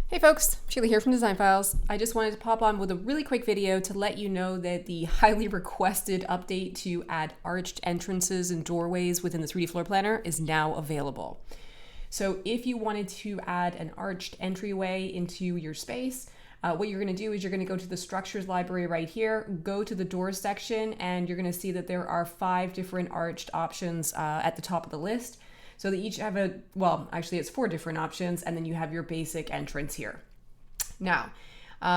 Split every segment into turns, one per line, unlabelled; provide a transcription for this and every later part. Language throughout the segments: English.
Hey folks, Sheila here from Design Files. I just wanted to pop on with a really quick video to let you know that the highly requested update to add arched entrances and doorways within the 3D floor planner is now available. So if you wanted to add an arched entryway into your space, what you're going to do is you're going to go to the structures library right here, go to the doors section, and you're going to see that there are 5 different arched options at the top of the list. So they each have actually it's 4 different options, and then you have your basic entrance here. Now,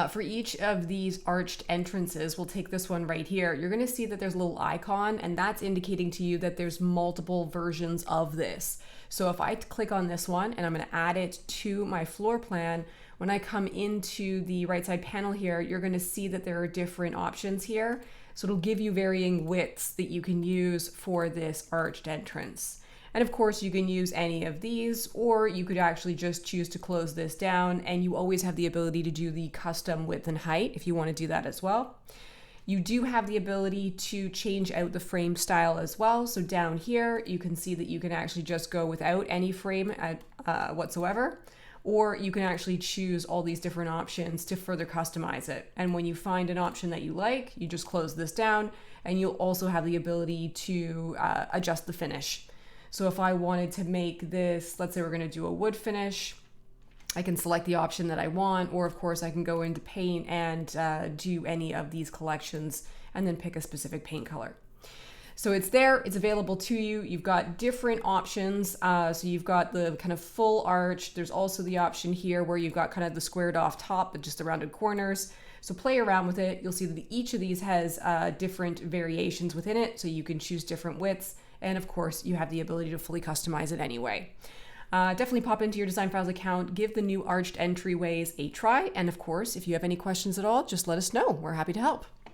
for each of these arched entrances, we'll take this one right here. You're going to see that there's a little icon, and that's indicating to you that there's multiple versions of this. So if I click on this one and I'm going to add it to my floor plan, when I come into the right side panel here, you're going to see that there are different options here. So it'll give you varying widths that you can use for this arched entrance. And of course, you can use any of these, or you could actually just choose to close this down, and you always have the ability to do the custom width and height if you want to do that as well. You do have the ability to change out the frame style as well. So down here, you can see that you can actually just go without any frame whatsoever, or you can actually choose all these different options to further customize it. And when you find an option that you like, you just close this down, and you'll also have the ability to adjust the finish. So if I wanted to make this, let's say we're going to do a wood finish, I can select the option that I want, or of course I can go into paint and do any of these collections and then pick a specific paint color. So it's there, it's available to you. You've got different options. So you've got the kind of full arch. There's also the option here where you've got kind of the squared off top, but just the rounded corners. So play around with it. You'll see that each of these has different variations within it. So you can choose different widths. And of course, you have the ability to fully customize it anyway. Definitely pop into your Design Files account, give the new arched entryways a try. And of course, if you have any questions at all, just let us know. We're happy to help.